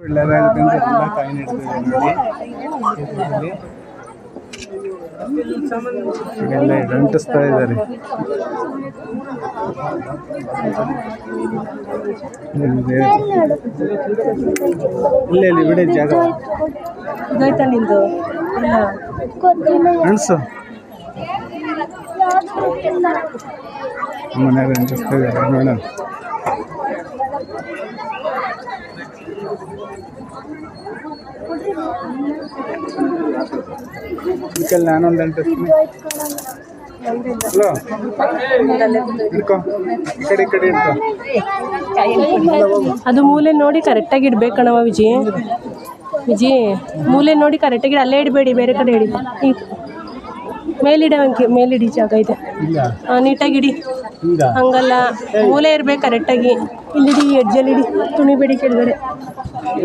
ಒಳ್ಳೆಯದಾಗುತ್ತೆ ಅಂತ ಎಲ್ಲ ಕಾಯಿ ನೆಡ್ತಿದ್ದಾರೆ ನೋಡಿ. ಎಲ್ಲ ಅಂಟಿಸ್ತಾ ಇದ್ದಾರೆ. ಇಲ್ಲಿ ಬಿಡಿ ಜಾಗ ಅನ್ಸು ಮನೆಯಾಗ ಅಂಟಿಸ್ತಾ ಇದ್ದಾರೆ ನೋಡೋಣ. ಇದಕ್ಕೆಲ್ಲ ನಾನೊಂದು ಅಂಟಿಸ್ತೀನಿ. ಹಲೋ ಹಿಡ್ಕೊ, ಈ ಕಡೆ ಹಿಡ್ಕೊ. ಅದು ಮೂಲೆ ನೋಡಿ ಕರೆಕ್ಟಾಗಿ ಇಡ್ಬೇಕಣವ ವಿಜಿ. ಮೂಲೆ ನೋಡಿ ಕರೆಕ್ಟಾಗಿ ಅಲ್ಲೇ ಇಡಬೇಡಿ, ಬೇರೆ ಕಡೆ ಇಡಿ. ಮೇಲಿಡಿ ಜಾಗ ಇದೆ, ನೀಟಾಗಿ ಇಡಿ. ಹಂಗಲ್ಲ, ಮೂಲೆ ಇರ್ಬೇಕು ಕರೆಕ್ಟಾಗಿ. ಇಲ್ಲಿಡಿ, ಎಡ್ಜಲ್ಲಿ ಇಡಿ, ತುಣಿಬೇಡಿ ಕೆಳಗಡೆ.